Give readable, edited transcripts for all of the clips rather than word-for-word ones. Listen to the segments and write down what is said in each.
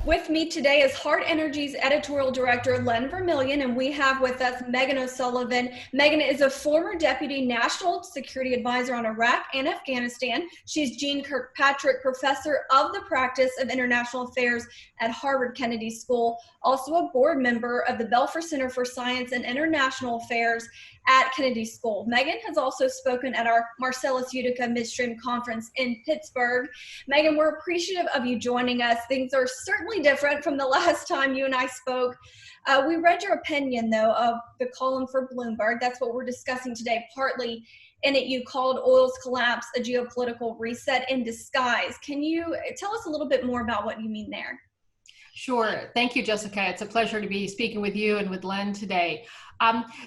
With me today is Hart Energy's editorial director, Len Vermillion, and we have with us Meghan O'Sullivan. Meghan is a former deputy national security advisor on Iraq and Afghanistan. She's Jeane Kirkpatrick Professor of the Practice of International Affairs at Harvard Kennedy School, also a board member of the Belfer Center for Science and International Affairs at Kennedy School. Meghan has also spoken at our Marcellus Utica Midstream Conference in Pittsburgh. Meghan, we're appreciative of you joining us. Things are certainly different from the last time you and I spoke. We read your opinion, though, of the column for Bloomberg. That's what we're discussing today. Partly in it, you called oil's collapse a geopolitical reset in disguise. Can you tell us a little bit more about what you mean there? Sure. Thank you, Jessica. It's a pleasure to be speaking with you and with Len today.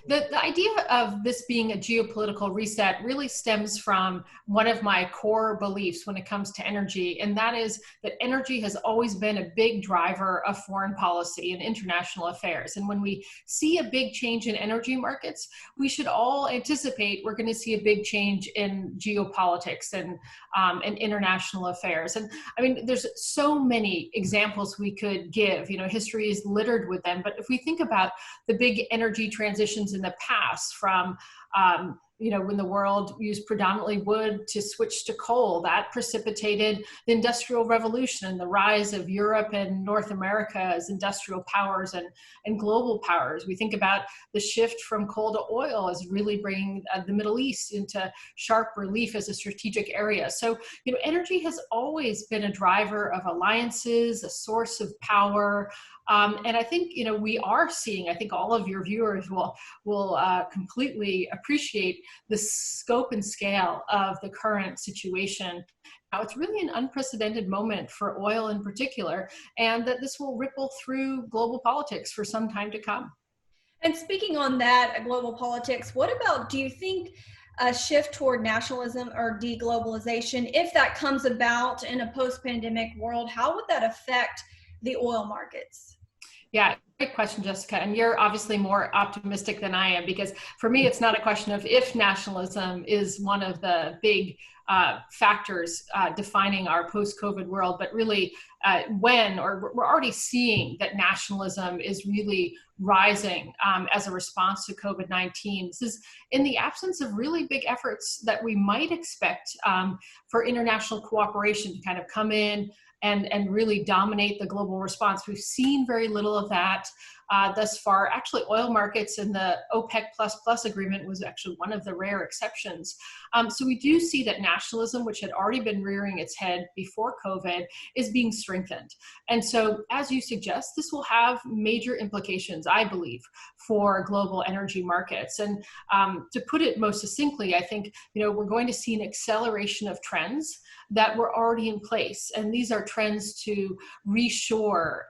The idea of this being a geopolitical reset really stems from one of my core beliefs when it comes to energy, and that is that energy has always been a big driver of foreign policy and international affairs. And when we see a big change in energy markets, we should all anticipate we're going to see a big change in geopolitics and international affairs. And I mean, there's so many examples we could give. You know, history is littered with them. But if we think about the big energy transitions in the past, from when the world used predominantly wood to switch to coal, that precipitated the Industrial Revolution and the rise of Europe and North America as industrial powers and global powers. We think about the shift from coal to oil as really bringing the Middle East into sharp relief as a strategic area. So, energy has always been a driver of alliances, a source of power. And I think, we are seeing, I think all of your viewers will completely appreciate the scope and scale of the current situation. Now, it's really an unprecedented moment for oil in particular, and that this will ripple through global politics for some time to come. And speaking on that, global politics, what about, do you think a shift toward nationalism or de-globalization, if that comes about in a post-pandemic world, how would that affect the oil markets? Yeah, great question, Jessica. And you're obviously more optimistic than I am, because for me, it's not a question of if nationalism is one of the big factors defining our post-COVID world, but really when, or we're already seeing that nationalism is really rising as a response to COVID-19. This is in the absence of really big efforts that we might expect for international cooperation to kind of come in and really dominate the global response. We've seen very little of that thus far. Actually, oil markets and the OPEC++ agreement was actually one of the rare exceptions. So we do see that nationalism, which had already been rearing its head before COVID, is being strengthened. And so, as you suggest, this will have major implications, I believe, for global energy markets. And to put it most succinctly, I think, we're going to see an acceleration of trends that were already in place. And these are trends to reshore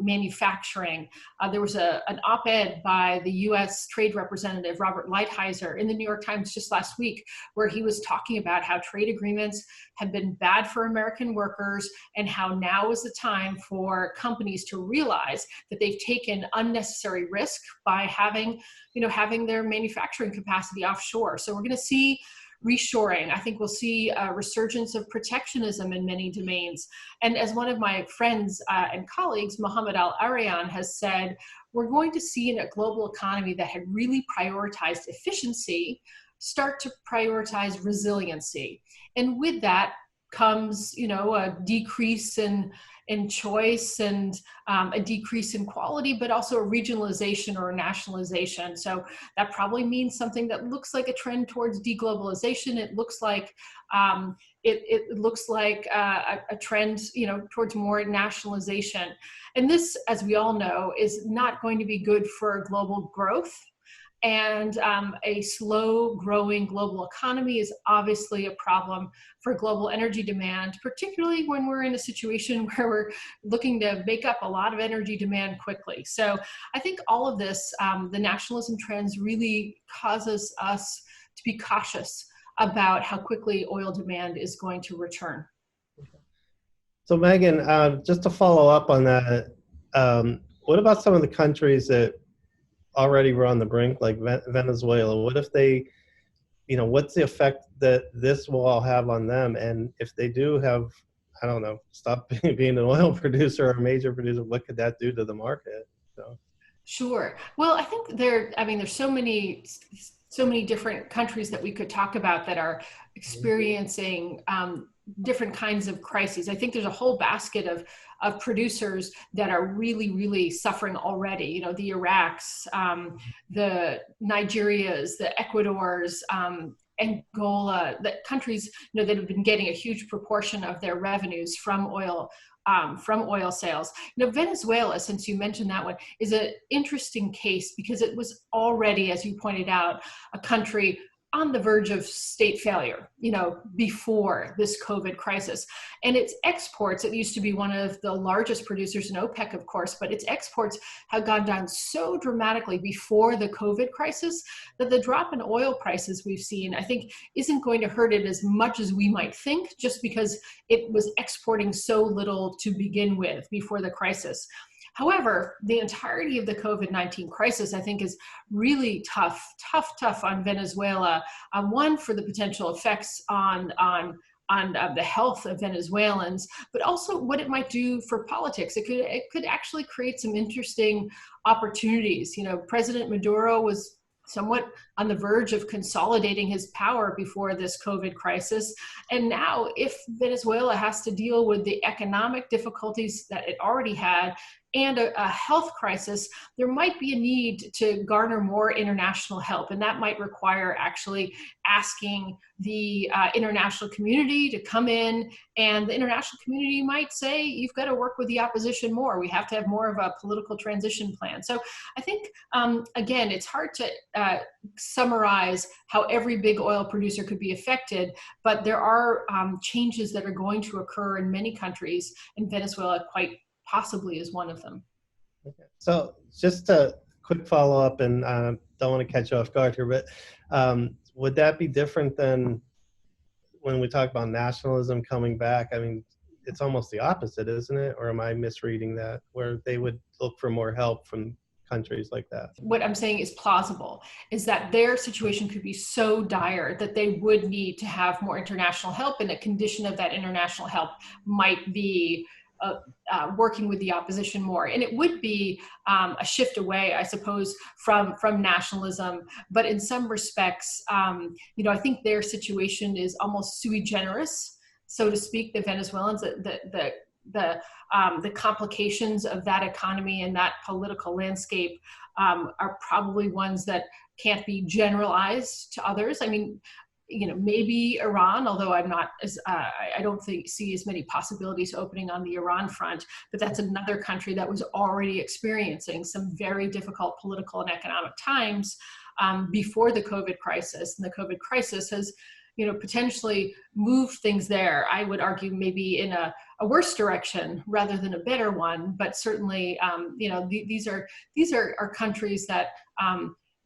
manufacturing. There was an op-ed by the U.S. Trade Representative Robert Lighthizer in the New York Times just last week, where he was talking about how trade agreements have been bad for American workers and how now is the time for companies to realize that they've taken unnecessary risk by having their manufacturing capacity offshore. So we're going to see reshoring. I think we'll see a resurgence of protectionism in many domains. And as one of my friends and colleagues, Mohammed Al-Arian, has said, we're going to see in a global economy that had really prioritized efficiency start to prioritize resiliency. And with that comes, a decrease in choice and a decrease in quality, but also a regionalization or a nationalization. So that probably means something that looks like a trend towards de-globalization. It looks like it looks like a trend, towards more nationalization. And this, as we all know, is not going to be good for global growth. And a slow growing global economy is obviously a problem for global energy demand, particularly when we're in a situation where we're looking to make up a lot of energy demand quickly. So I think all of this, the nationalism trends really causes us to be cautious about how quickly oil demand is going to return. So Meghan, just to follow up on that, what about some of the countries that already were on the brink, like Venezuela? What if they, what's the effect that this will all have on them? And if they do have I don't know, stop being an oil producer or a major producer, what could that do to the market? So. Sure. Well, I think there's so many different countries that we could talk about that are experiencing different kinds of crises. I think there's a whole basket of producers that are really, really suffering already. You know, the Iraqs, the Nigerias, the Ecuadors, Angola, the countries, you know, that have been getting a huge proportion of their revenues from oil sales. You know, Venezuela, since you mentioned that one, is an interesting case because it was already, as you pointed out, a country on the verge of state failure, you know, before this COVID crisis. And its exports, it used to be one of the largest producers in OPEC, of course, but its exports have gone down so dramatically before the COVID crisis that the drop in oil prices we've seen, I think, isn't going to hurt it as much as we might think, just because it was exporting so little to begin with before the crisis. However, the entirety of the COVID-19 crisis, I think, is really tough on Venezuela. One, for the potential effects on the health of Venezuelans, but also what it might do for politics. It could actually create some interesting opportunities. You know, President Maduro was somewhat on the verge of consolidating his power before this COVID crisis. And now, if Venezuela has to deal with the economic difficulties that it already had and a health crisis, there might be a need to garner more international help. And that might require actually asking the international community to come in, and the international community might say, you've got to work with the opposition more. We have to have more of a political transition plan. So I think, again, it's hard to summarize how every big oil producer could be affected, but there are changes that are going to occur in many countries, and Venezuela quite possibly is one of them. Okay. So just a quick follow-up, and don't want to catch you off guard here, but would that be different than when we talk about nationalism coming back? I mean, it's almost the opposite, isn't it? Or am I misreading that, where they would look for more help from countries like that? What I'm saying is plausible, is that their situation could be so dire that they would need to have more international help, and a condition of that international help might be working with the opposition more. And it would be a shift away, I suppose, from nationalism. But in some respects, you know, I think their situation is almost sui generis, so to speak. The Venezuelans, the complications of that economy and that political landscape are probably ones that can't be generalized to others. I mean, you know, maybe Iran, although I'm not as, I don't see as many possibilities opening on the Iran front, but that's another country that was already experiencing some very difficult political and economic times before the COVID crisis. And the COVID crisis has, you know, potentially moved things there. I would argue maybe in a worse direction rather than a better one, but certainly, you know, these are countries that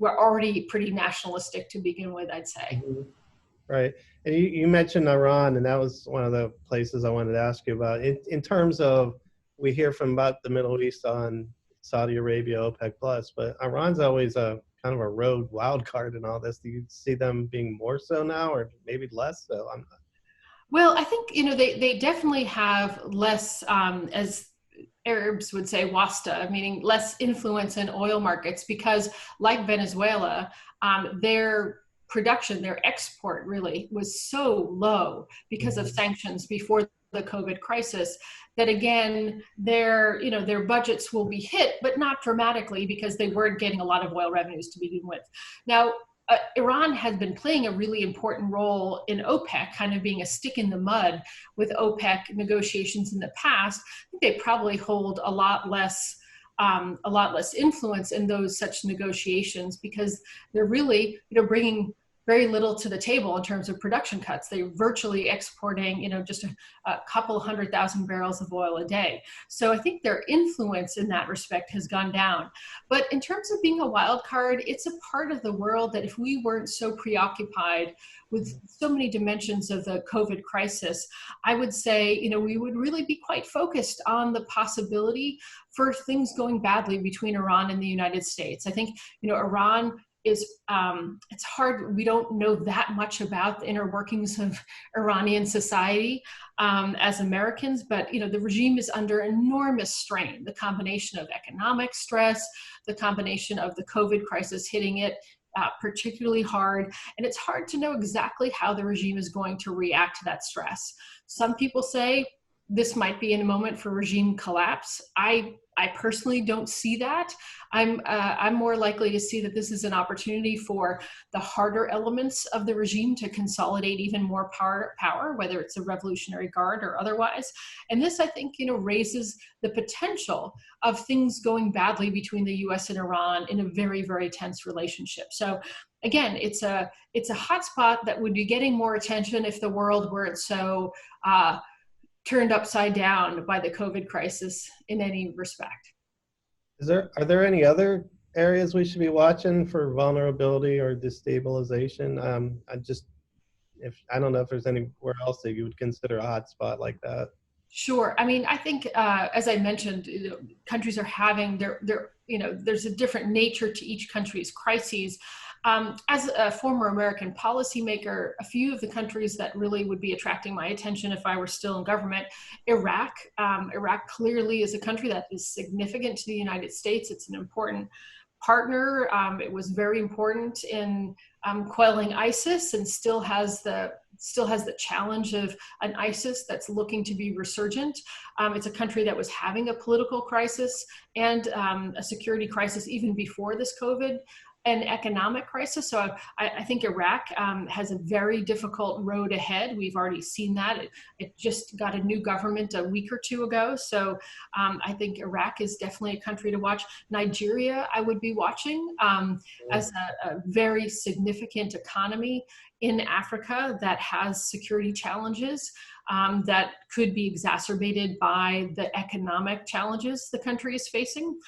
were already pretty nationalistic to begin with, I'd say. Mm-hmm. Right. And you mentioned Iran, and that was one of the places I wanted to ask you about. In terms of, we hear from about the Middle East on Saudi Arabia, OPEC Plus, but Iran's always a kind of a road wild card in all this. Do you see them being more so now, or maybe less so? I'm not. Well, I think, you know, they definitely have less, as Arabs would say, wasta, meaning less influence in oil markets, because like Venezuela, their production, their export really was so low because of sanctions before the COVID crisis that, again, their budgets will be hit, but not dramatically, because they weren't getting a lot of oil revenues to begin with. Now, Iran has been playing a really important role in OPEC, kind of being a stick in the mud with OPEC negotiations in the past. I think they probably hold a lot less influence in those such negotiations, because they're really, you know, bringing very little to the table in terms of production cuts. They're virtually exporting, you know, just a couple 100,000 barrels of oil a day. So I think their influence in that respect has gone down. But in terms of being a wild card, it's a part of the world that, if we weren't so preoccupied with so many dimensions of the COVID crisis, I would say, you know, we would really be quite focused on the possibility for things going badly between Iran and the United States. I think, you know, Iran it's hard. We don't know that much about the inner workings of Iranian society as Americans, but the regime is under enormous strain. The combination of economic stress, the combination of the COVID crisis hitting it particularly hard, and it's hard to know exactly how the regime is going to react to that stress. Some people say this might be in a moment for regime collapse. I personally don't see that. I'm more likely to see that this is an opportunity for the harder elements of the regime to consolidate even more power, whether it's a Revolutionary Guard or otherwise. And this, I think, raises the potential of things going badly between the U.S. and Iran in a very, very tense relationship. So again, it's a hotspot that would be getting more attention if the world weren't so turned upside down by the COVID crisis in any respect. Are there any other areas we should be watching for vulnerability or destabilization? I don't know if there's anywhere else that you would consider a hotspot like that. Sure. I mean, I think, as I mentioned, countries are having there's a different nature to each country's crises. As a former American policymaker, a few of the countries that really would be attracting my attention if I were still in government, Iraq. Iraq clearly is a country that is significant to the United States. It's an important partner. It was very important in quelling ISIS, and still has the challenge of an ISIS that's looking to be resurgent. It's a country that was having a political crisis and a security crisis even before this COVID, an economic crisis. So I think Iraq has a very difficult road ahead. We've already seen that. It just got a new government a week or two ago. So I think Iraq is definitely a country to watch. Nigeria, I would be watching as a very significant economy in Africa that has security challenges that could be exacerbated by the economic challenges the country is facing.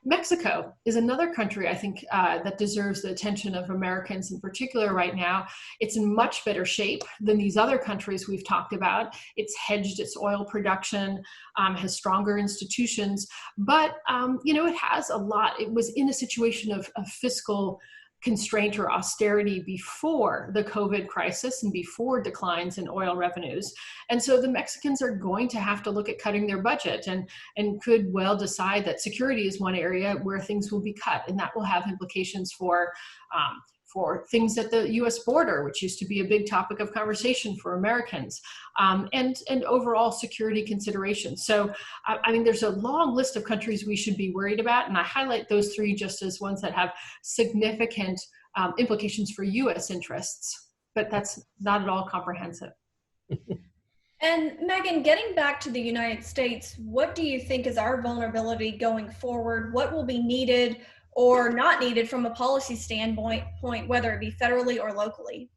Mexico is another country, I think, that deserves the attention of Americans in particular right now. It's in much better shape than these other countries we've talked about. It's hedged its oil production, has stronger institutions, but it has a lot. It was in a situation of fiscal constraint or austerity before the COVID crisis and before declines in oil revenues. And so the Mexicans are going to have to look at cutting their budget and could well decide that security is one area where things will be cut. And that will have implications for things at the US border, which used to be a big topic of conversation for Americans, and overall security considerations. So, I mean, there's a long list of countries we should be worried about, and I highlight those three just as ones that have significant implications for US interests, but that's not at all comprehensive. And Meghan, getting back to the United States, what do you think is our vulnerability going forward? What will be needed or not needed from a policy standpoint, whether it be federally or locally?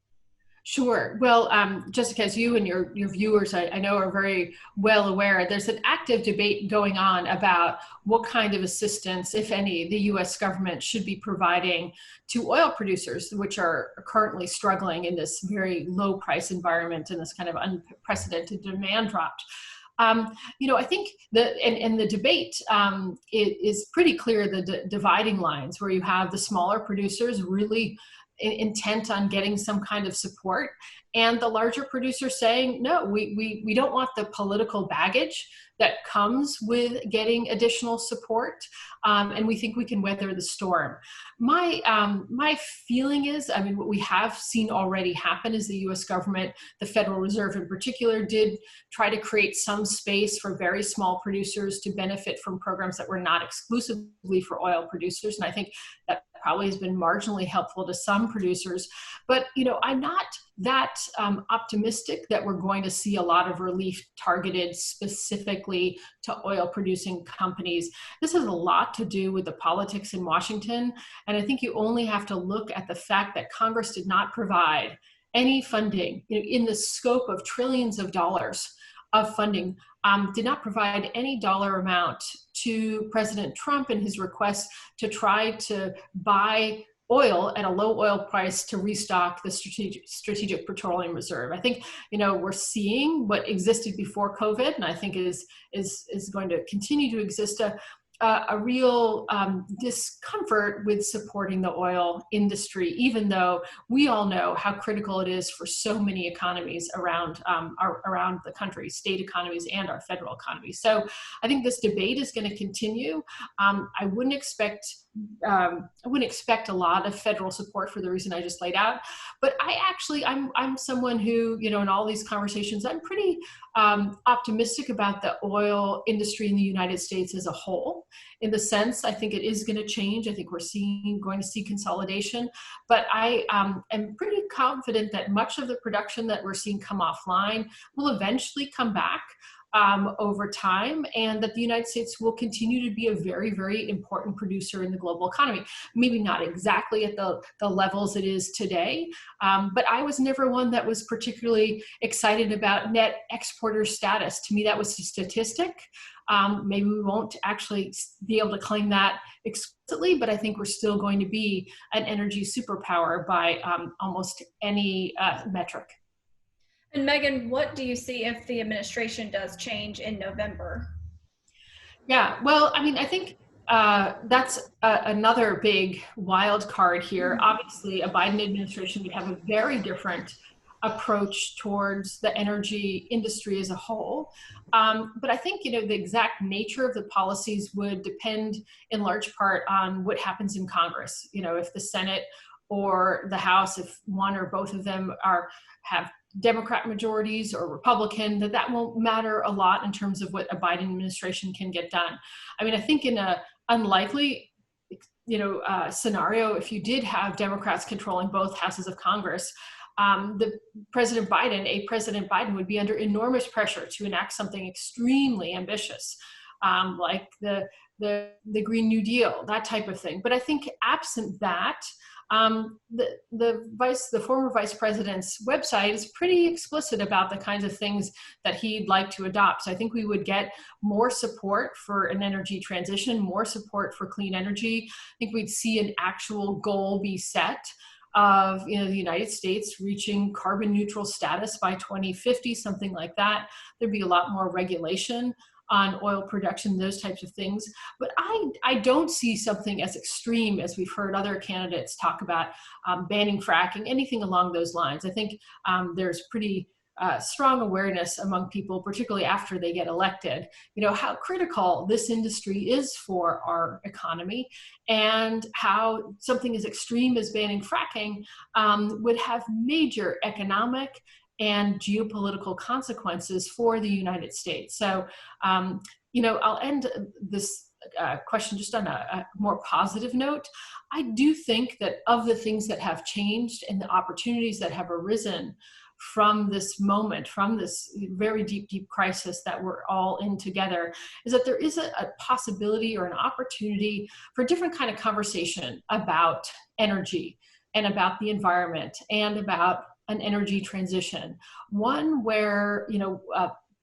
Sure. Well, Jessica, as you and your viewers, I know, are very well aware, there's an active debate going on about what kind of assistance, if any, the U.S. government should be providing to oil producers, which are currently struggling in this very low price environment and this kind of unprecedented demand drop. I think the debate is pretty clear, the dividing lines where you have the smaller producers really intent on getting some kind of support, and the larger producers saying, no, we don't want the political baggage that comes with getting additional support, and we think we can weather the storm. My feeling is, I mean, what we have seen already happen is the U.S. government, the Federal Reserve in particular, did try to create some space for very small producers to benefit from programs that were not exclusively for oil producers, and I think that probably has been marginally helpful to some producers. But I'm not that optimistic that we're going to see a lot of relief targeted specifically to oil producing companies. This has a lot to do with the politics in Washington. And I think you only have to look at the fact that Congress did not provide any funding in the scope of trillions of dollars of funding, did not provide any dollar amount to President Trump in his request to try to buy oil at a low oil price to restock the strategic petroleum reserve. I think we're seeing what existed before COVID, and I think is going to continue to exist, a real discomfort with supporting the oil industry, even though we all know how critical it is for so many economies around around the country, state economies and our federal economy. So I think this debate is going to continue. I wouldn't expect a lot of federal support for the reason I just laid out, but I'm someone who, you know, in all these conversations, I'm pretty optimistic about the oil industry in the United States as a whole. In the sense, I think it is going to change. I think we're going to see consolidation, but I am pretty confident that much of the production that we're seeing come offline will eventually come back over time, and that the United States will continue to be a very, very important producer in the global economy. Maybe not exactly at the levels it is today, but I was never one that was particularly excited about net exporter status. To me, that was a statistic. Maybe we won't actually be able to claim that explicitly, but I think we're still going to be an energy superpower by almost any metric. And Meghan, what do you see if the administration does change in November? Yeah, well, I mean, I think that's another big wild card here. Obviously, a Biden administration would have a very different approach towards the energy industry as a whole. But I think, you know, the exact nature of the policies would depend in large part on what happens in Congress. You know, if the Senate or the House, if one or both of them have Democrat majorities or Republican, that won't matter a lot in terms of what a Biden administration can get done. I mean, I think in a unlikely, you know, scenario, if you did have Democrats controlling both houses of Congress, President Biden would be under enormous pressure to enact something extremely ambitious, like the Green New Deal, that type of thing. But I think absent that, the former vice president's website is pretty explicit about the kinds of things that he'd like to adopt. So I think we would get more support for an energy transition, more support for clean energy. I think we'd see an actual goal be set of, you know, the United States reaching carbon neutral status by 2050, something like that. There'd be a lot more regulation on oil production, those types of things. But I don't see something as extreme as we've heard other candidates talk about, banning fracking, anything along those lines. I think there's pretty strong awareness among people, particularly after they get elected, you know, how critical this industry is for our economy, and how something as extreme as banning fracking would have major economic and geopolitical consequences for the United States. So, you know, I'll end this question just on a more positive note. I do think that of the things that have changed and the opportunities that have arisen from this moment, from this very deep, deep crisis that we're all in together, is that there is a possibility or an opportunity for a different kind of conversation about energy and about the environment and about an energy transition, one where, you know,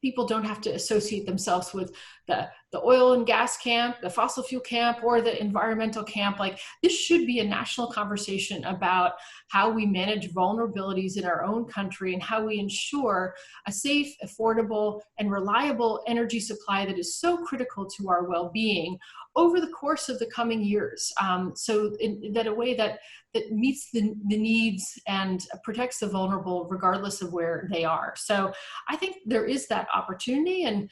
people don't have to associate themselves with the oil and gas camp, the fossil fuel camp, or the environmental camp. Like, this should be a national conversation about how we manage vulnerabilities in our own country and how we ensure a safe, affordable, and reliable energy supply that is so critical to our well-being over the course of the coming years. So in that a way that meets the needs and protects the vulnerable regardless of where they are. So I think there is that opportunity, and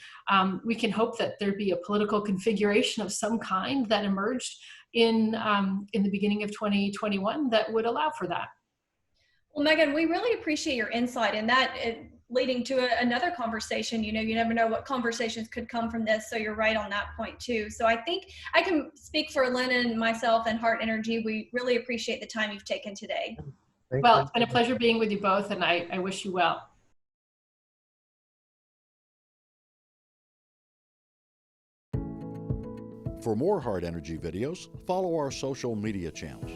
we can hope that there'd be a political configuration of some kind that emerged in the beginning of 2021 that would allow for that. Well, Meghan, we really appreciate your insight, and that leading to another conversation. You know, you never know what conversations could come from this, so you're right on that point too. So I think I can speak for Lynn and myself and Hart Energy. We really appreciate the time you've taken today. Well, it's been a pleasure being with you both, and I wish you well. For more Hart Energy videos, follow our social media channels.